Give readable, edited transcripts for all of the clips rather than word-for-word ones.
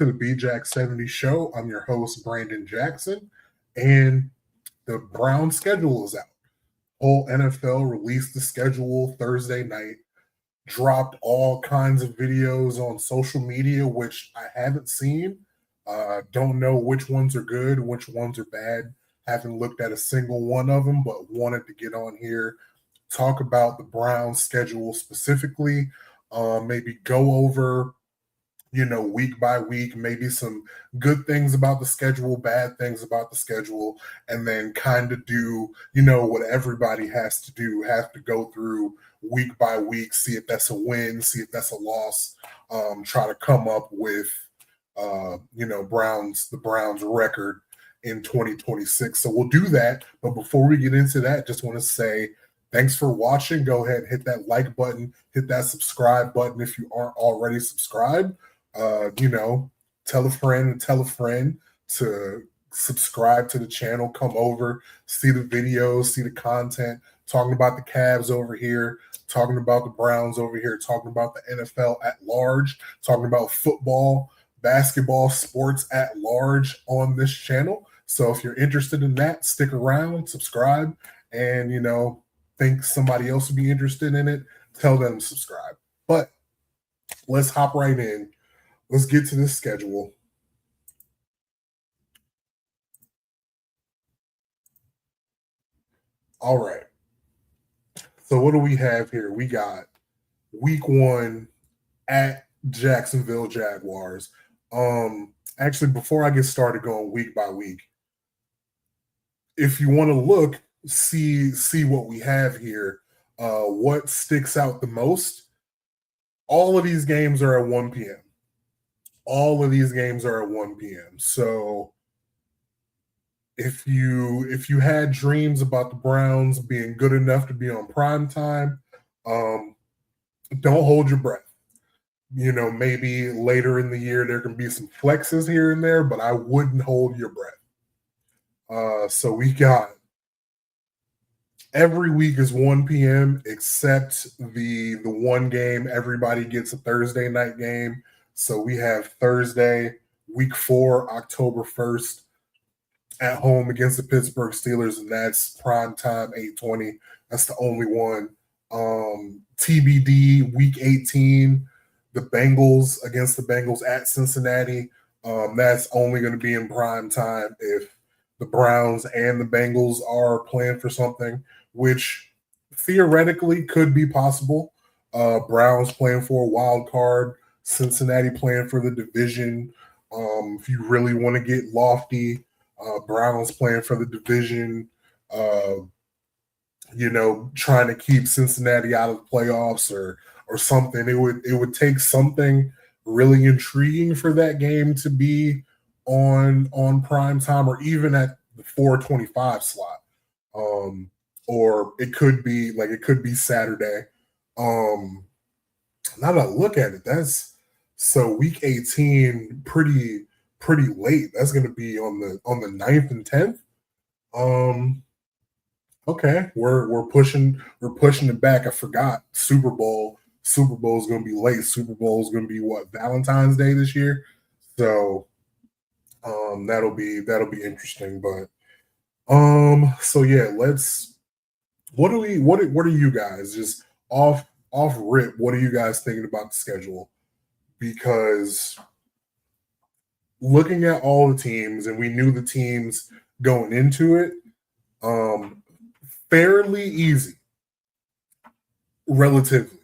to the BJack 70 show. I'm your host, Brandon Jackson, and the Brown schedule is out. Whole NFL released the schedule Thursday night, dropped all kinds of videos on social media, which I haven't seen. Don't know which ones are good, which ones are bad. Haven't looked at a single one of them, but wanted to get on here, talk about the Browns schedule specifically, maybe go over week by week, maybe some good things about the schedule, bad things about the schedule, and then kind of do, what everybody has to do, have to go through week by week, see if that's a win, see if that's a loss, try to come up with, the Browns record in 2026. So we'll do that. But before we get into that, just want to say thanks for watching. Go ahead, hit that like button, hit that subscribe button if you aren't already subscribed. Tell a friend to subscribe to the channel, come over, see the videos, see the content, talking about the Cavs over here, talking about the Browns over here, talking about the NFL at large, talking about football, basketball, sports at large on this channel. So if you're interested in that, stick around, subscribe, and think somebody else would be interested in it, tell them to subscribe. But let's hop right in. Let's get to this schedule. All right. So what do we have here? We got week 1 at Jacksonville Jaguars. Actually, before I get started going week by week, if you want to look, see what we have here, what sticks out the most, all of these games are at 1 p.m. All of these games are at 1 p.m. So if you had dreams about the Browns being good enough to be on prime time, don't hold your breath. Maybe later in the year there can be some flexes here and there, but I wouldn't hold your breath. So we got every week is 1 p.m. except the one game everybody gets a Thursday night game. So we have Thursday, week 4, October 1st, at home against the Pittsburgh Steelers, and that's prime time, 8:20. That's the only one. TBD, week 18, the Bengals against the Bengals at Cincinnati. That's only going to be in prime time if the Browns and the Bengals are playing for something, which theoretically could be possible. Browns playing for a wild card, Cincinnati playing for the division. If you really want to get lofty, Browns playing for the division, trying to keep Cincinnati out of the playoffs or something. It would take something really intriguing for that game to be on prime time, or even at the 4:25 slot. Or it could be Saturday. Now that I look at it, that's so week 18 pretty late. That's going to be on the 9th and 10th. Okay, we're pushing it back. I forgot Super Bowl is going to be late. Super Bowl is going to be what, Valentine's Day this year. So that'll be interesting. But so yeah, what are you guys, just off rip, what are you guys thinking about the schedule? Because looking at all the teams, and we knew the teams going into it, fairly easy, relatively,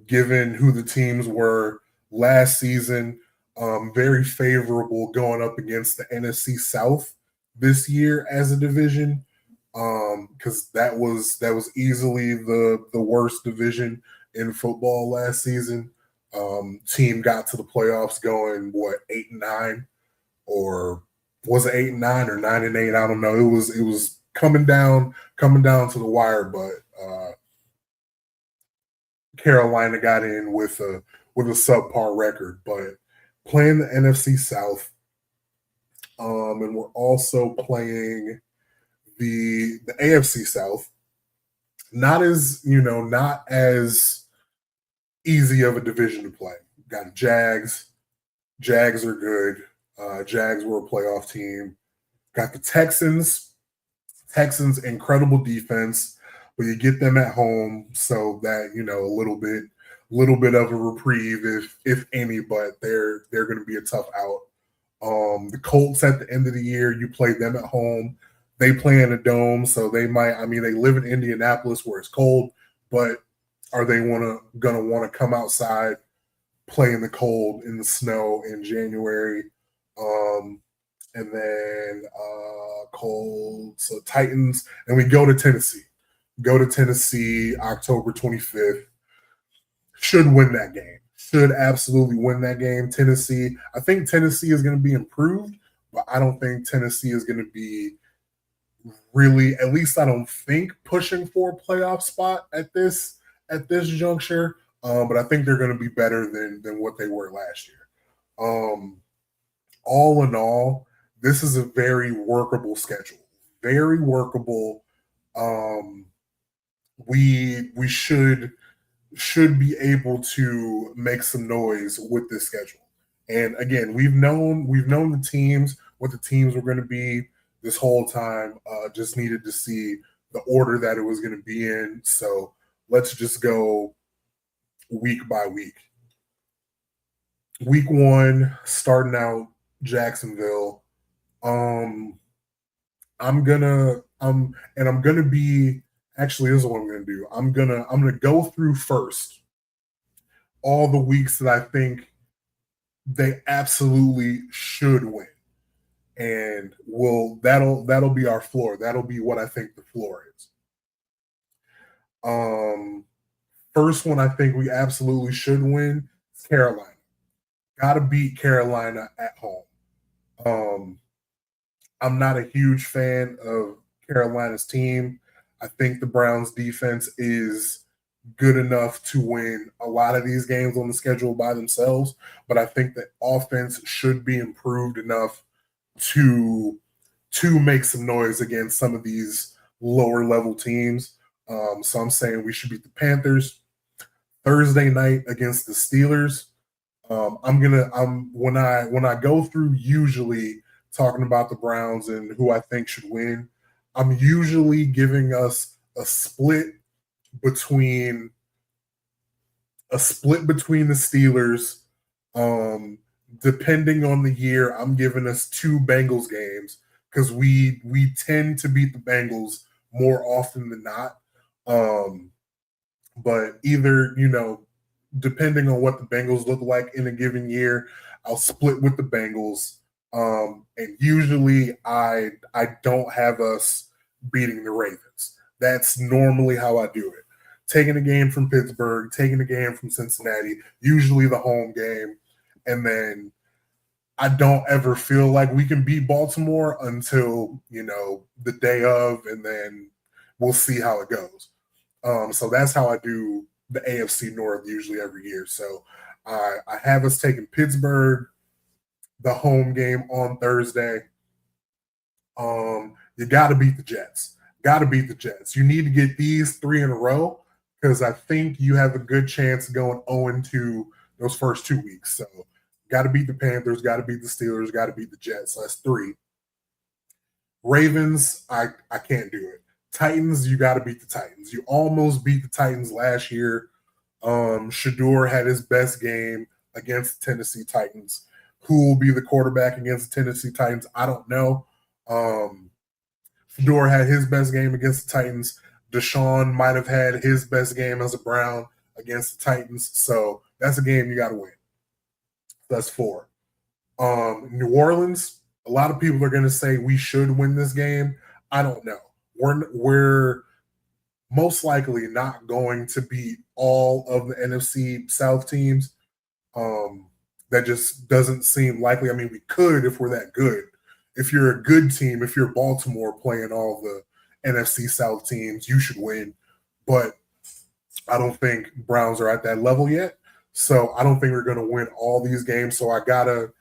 given who the teams were last season. Very favorable going up against the NFC South this year as a division, because that was easily the worst division in football last season. Team got to the playoffs going 8-9, or was it 8-9 or 9-8? I don't know. It was coming down to the wire, but Carolina got in with a subpar record. But playing the NFC South, and we're also playing the AFC South. Not as easy of a division to play. Got the Jags, Jags are good. Jags were a playoff team. Got the Texans. Texans, incredible defense, but you get them at home, so that little bit of a reprieve, if any. But they're going to be a tough out. The Colts at the end of the year, you play them at home. They play in a dome, so they might. I mean, they live in Indianapolis where it's cold, but are they gonna want to come outside, play in the cold, in the snow in January? Um, and then cold. So Titans, and we go to Tennessee. Go to Tennessee October 25th. Should win that game. Should absolutely win that game. Tennessee. I think Tennessee is going to be improved, but I don't think Tennessee is going to be really, at least I don't think, pushing for a playoff spot at this juncture. But I think they're going to be better than what they were last year. All in all, this is a very workable schedule. Very workable. We should be able to make some noise with this schedule. And again, we've known the teams, what the teams were going to be this whole time. Just needed to see the order that it was going to be in. So let's just go week by week. Week 1, starting out Jacksonville. I'm gonna be, actually, this is what I'm gonna do. I'm gonna go through first all the weeks that I think they absolutely should win, and that'll be our floor. That'll be what I think the floor is. First one I think we absolutely should win is Carolina. Got to beat Carolina at home. I'm not a huge fan of Carolina's team. I think the Browns defense is good enough to win a lot of these games on the schedule by themselves, but I think that offense should be improved enough to make some noise against some of these lower level teams. So I'm saying we should beat the Panthers Thursday night against the Steelers. When I go through usually talking about the Browns and who I think should win, I'm usually giving us a split between the Steelers. Depending on the year, I'm giving us 2 Bengals games because we tend to beat the Bengals more often than not. But either, depending on what the Bengals look like in a given year, I'll split with the Bengals. And usually I don't have us beating the Ravens. That's normally how I do it. Taking a game from Pittsburgh, taking a game from Cincinnati, usually the home game. And then I don't ever feel like we can beat Baltimore until, the day of, and then we'll see how it goes. So that's how I do the AFC North usually every year. So I have us taking Pittsburgh, the home game on Thursday. You got to beat the Jets. Got to beat the Jets. You need to get these 3 in a row because I think you have a good chance of going 0-2 those first 2 weeks. So got to beat the Panthers, got to beat the Steelers, got to beat the Jets. So that's 3. Ravens, I can't do it. Titans, you got to beat the Titans. You almost beat the Titans last year. Shedeur had his best game against the Tennessee Titans. Who will be the quarterback against the Tennessee Titans? I don't know. Shedeur had his best game against the Titans. Deshaun might have had his best game as a Brown against the Titans. So that's a game you got to win. That's 4. New Orleans, a lot of people are going to say we should win this game. I don't know. We're most likely not going to beat all of the NFC South teams. That just doesn't seem likely. I mean, we could if we're that good. If you're a good team, if you're Baltimore playing all the NFC South teams, you should win. But I don't think Browns are at that level yet. So I don't think we're going to win all these games. So I gotta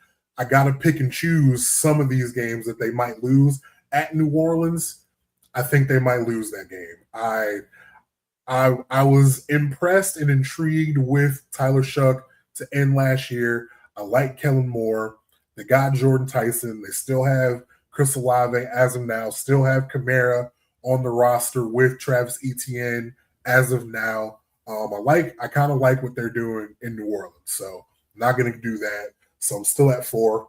pick and choose some of these games that they might lose. At New Orleans, I think they might lose that game. I was impressed and intrigued with Tyler Shough to end last year. I like Kellen Moore. They got Jordan Tyson. They still have Chris Olave as of now. Still have Kamara on the roster with Travis Etienne as of now. I kind of like what they're doing in New Orleans. So I'm not going to do that. So I'm still at 4.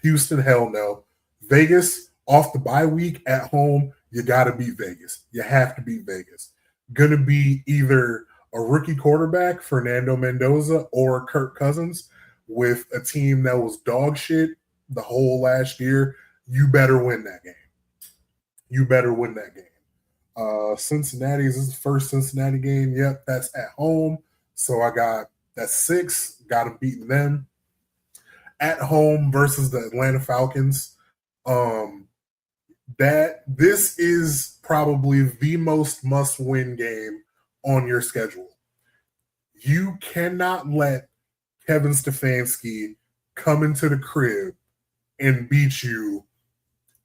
Houston, hell no. Vegas, off the bye week at home, you got to beat Vegas. You have to beat Vegas. Going to be either a rookie quarterback, Fernando Mendoza, or Kirk Cousins with a team that was dog shit the whole last year. You better win that game. You better win that game. Cincinnati, is this the first Cincinnati game? Yep, that's at home. So that's 6. Got to beat them. At home versus the Atlanta Falcons. This is probably the most must-win game on your schedule. You cannot let Kevin Stefanski come into the crib and beat you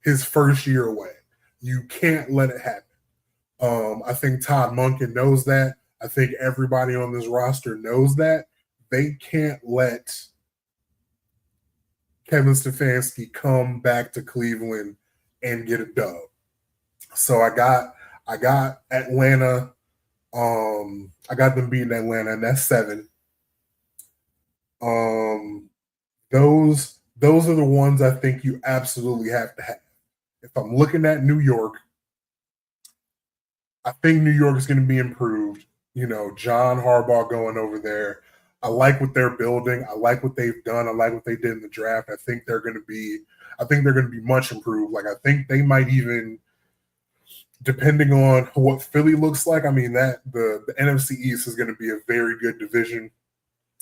his first year away. You can't let it happen. I think Todd Monken knows that. I think everybody on this roster knows that. They can't let Kevin Stefanski come back to Cleveland and get a dub. So I got Atlanta. I got them beating Atlanta, and that's 7. Those are the ones I think you absolutely have to have. If I'm looking at New York, I think New York is going to be improved. John Harbaugh going over there. I like what they're building. I like what they've done. I like what they did in the draft. I think they're going to be much improved. Like, I think they might even, depending on what Philly looks like, I mean, that the NFC East is going to be a very good division,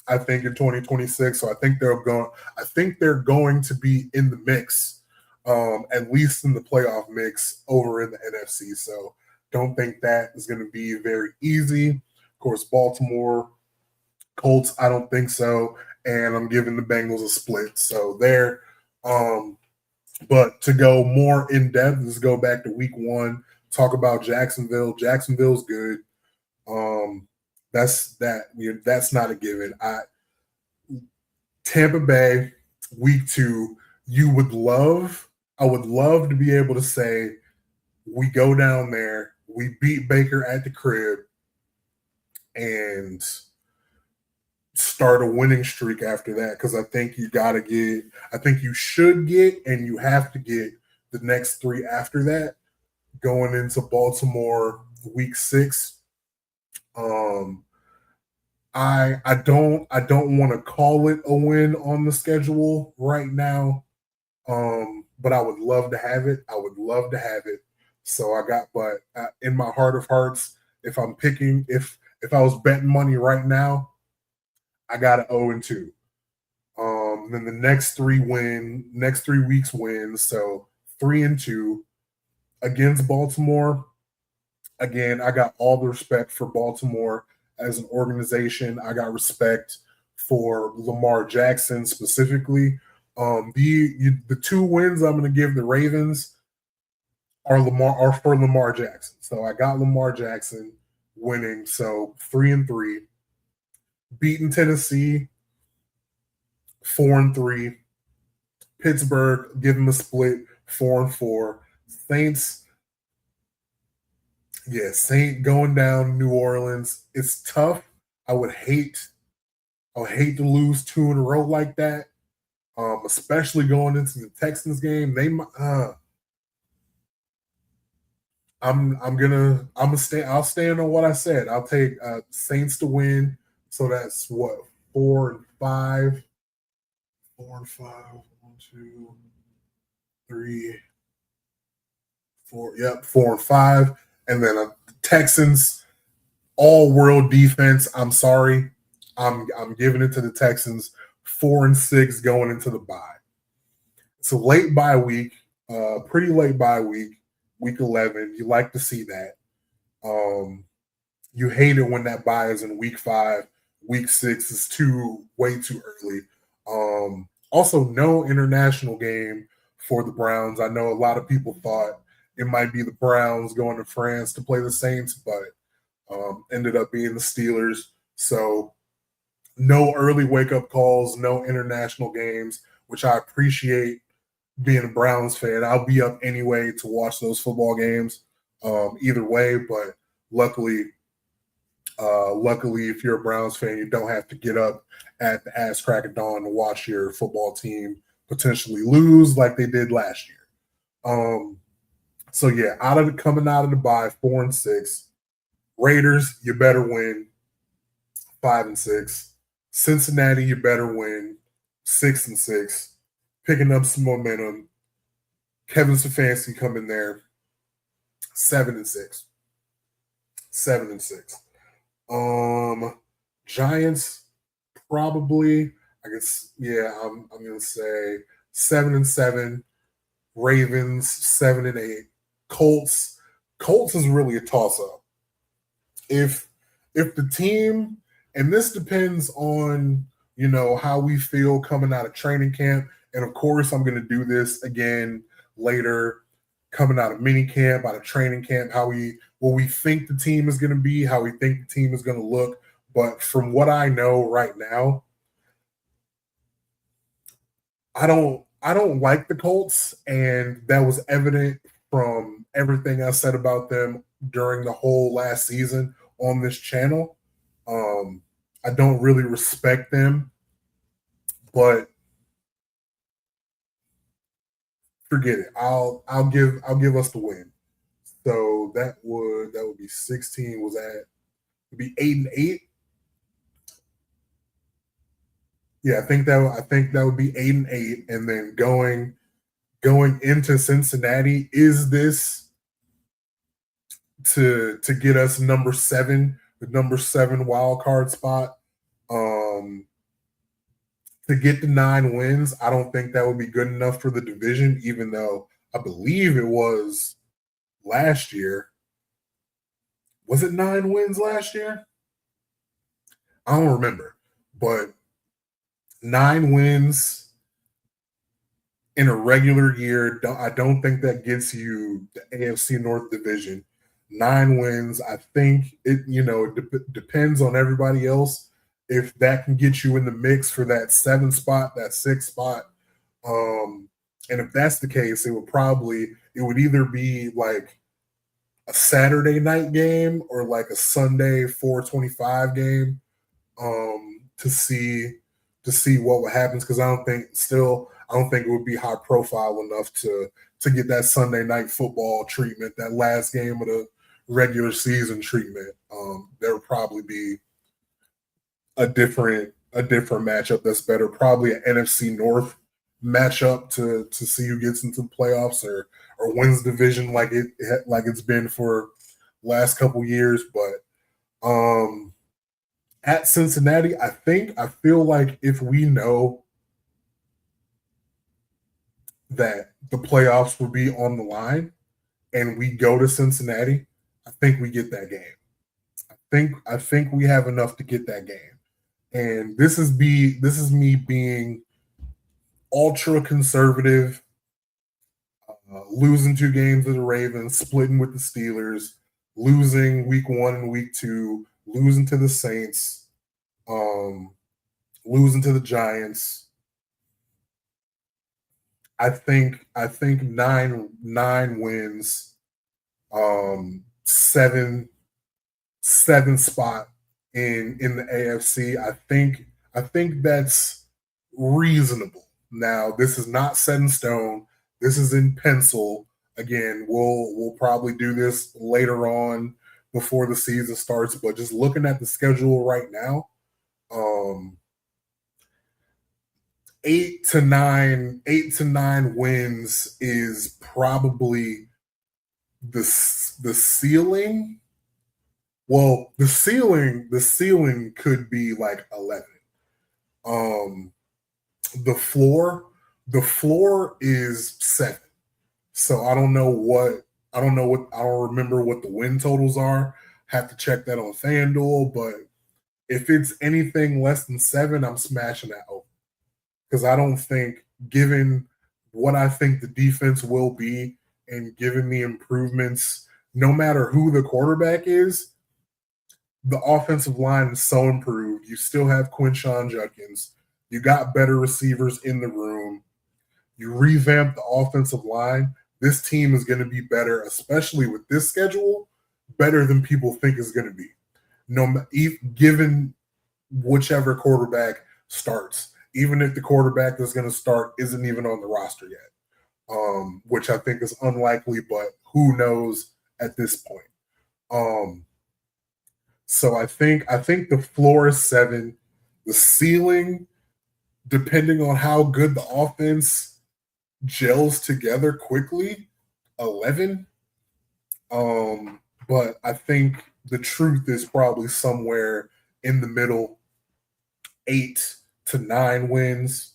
I think, in 2026. So I think they're going to be in the mix, at least in the playoff mix over in the NFC. So don't think that is going to be very easy. Of course, Baltimore, Colts, I don't think so. And I'm giving the Bengals a split. So there. But to go more in depth, let's go back to week 1. Talk about Jacksonville. Jacksonville's good. That's not a given. Tampa Bay, week 2. I would love to be able to say we go down there, we beat Baker at the crib, and start a winning streak after that, because I think you should get, and you have to get the next 3 after that, going into Baltimore week 6. I don't want to call it a win on the schedule right now, but I would love to have it. So in my heart of hearts, if I'm picking, if I was betting money right now, I got an 0-2. Then the next 3 weeks win. So 3-2 against Baltimore. Again, I got all the respect for Baltimore as an organization. I got respect for Lamar Jackson specifically. The 2 wins I'm going to give the Ravens are for Lamar Jackson. So I got Lamar Jackson winning. So 3-3. Beating Tennessee, 4-3. Pittsburgh, give them a split, 4-4. Saints going down New Orleans. It's tough. I would hate to lose 2 in a row like that, especially going into the Texans game. I'll stand on what I said. I'll take Saints to win. So that's what, 4-5. 4-5. 1, 2, 3, 4. Yep, 4-5. And then Texans, all-world defense. I'm sorry, I'm giving it to the Texans. 4-6 going into the bye. It's a late bye week, pretty late bye week, week 11. You like to see that. You hate it when that bye is in week 5. Week 6 is way too early. Also, no international game for the Browns. I know a lot of people thought it might be the Browns going to France to play the Saints, but ended up being the Steelers. So No early wake up calls, no international games, which I appreciate being a Browns fan. I'll be up anyway to watch those football games, either way. But luckily, luckily, if you're a Browns fan, you don't have to get up at the ass crack of dawn to watch your football team potentially lose like they did last year. So yeah, coming out of the bye, 4-6. Raiders, you better win, 5-6. Cincinnati, you better win, 6-6. Picking up some momentum. Kevin Stefanski coming there, 7-6. 7-6. Giants, probably, I guess, yeah, I'm gonna say 7-7. Ravens, 7-8. Colts is really a toss-up. If the team, and this depends on, how we feel coming out of training camp, and of course I'm going to do this again later, coming out of mini camp, out of training camp, what we think the team is going to be, how we think the team is going to look. But from what I know right now, I don't like the Colts, and that was evident from everything I said about them during the whole last season on this channel. I don't really respect them, but forget it. I'll give us the win. So that would be 16. Was that would be 8-8? Yeah, I think that would be 8-8, and then going into Cincinnati, is this to get us number 7, the number 7 wild card spot? To get the 9 wins, I don't think that would be good enough for the division, even though I believe it was last year. Was it 9 wins last year? I don't remember, but 9 wins in a regular year, I don't think that gets you the AFC North division. 9 wins, I think it depends on everybody else if that can get you in the mix for that 7 spot, that 6 spot. And if that's the case, it would either be like a Saturday night game or like a Sunday 425 game, to see what happens, because I don't think it would be high profile enough to get that Sunday night football treatment, that last game of the regular season treatment. There would probably be a different matchup that's better, probably an NFC North matchup to see who gets into the playoffs or wins the division like it's been for last couple years. But at Cincinnati, I feel like if we know that the playoffs will be on the line and we go to Cincinnati, I think we get that game. I think we have enough to get that game. And this is me being ultra conservative, losing 2 games to the Ravens, splitting with the Steelers, losing week 1 and week 2, losing to the Saints, losing to the Giants. I think 9 wins, 7 spot in the AFC. I think that's reasonable. Now, this is not set in stone. This is in pencil. Again, we'll probably do this later on before the season starts, but just looking at the schedule right now, 8 to 9 wins is probably the ceiling. Well, the ceiling could be like 11. The floor is 7. So I don't remember what the win totals are. Have to check that on FanDuel, but if it's anything less than 7, I'm smashing that over. Because I don't think, given what I think the defense will be and given the improvements, no matter who the quarterback is, the offensive line is so improved. You still have Quinshon Judkins. You got better receivers in the room. You revamp the offensive line. This team is going to be better, especially with this schedule, better than people think is going to be. Given whichever quarterback starts, even if the quarterback that's going to start isn't even on the roster yet, which I think is unlikely, but who knows at this point. So I think the floor is 7. The ceiling, depending on how good the offense gels together quickly, 11. But I think the truth is probably somewhere in the middle, 8 to 9 wins.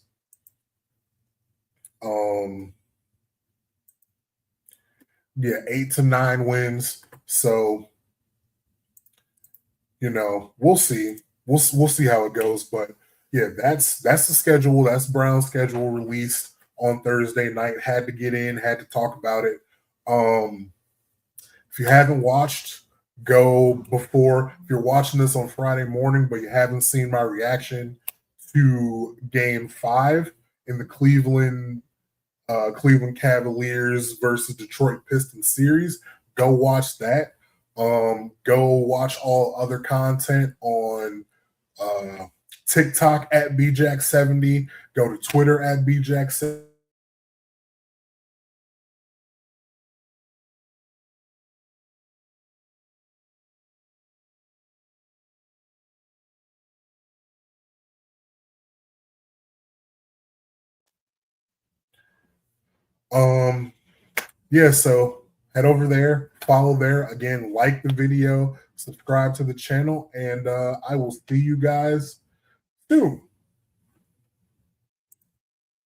Yeah, 8 to 9 wins. So, we'll see. We'll see how it goes. But yeah, that's the schedule. That's Brown's schedule released on Thursday night. Had to get in, had to talk about it. If you haven't watched, go before. If you're watching this on Friday morning, but you haven't seen my reaction to Game 5 in the Cleveland Cavaliers versus Detroit Pistons series, go watch that. Go watch all other content on TikTok at BJack70. Go to Twitter at BJack70. Yeah, so head over there, follow there. Again, like the video, subscribe to the channel, and I will see you guys soon.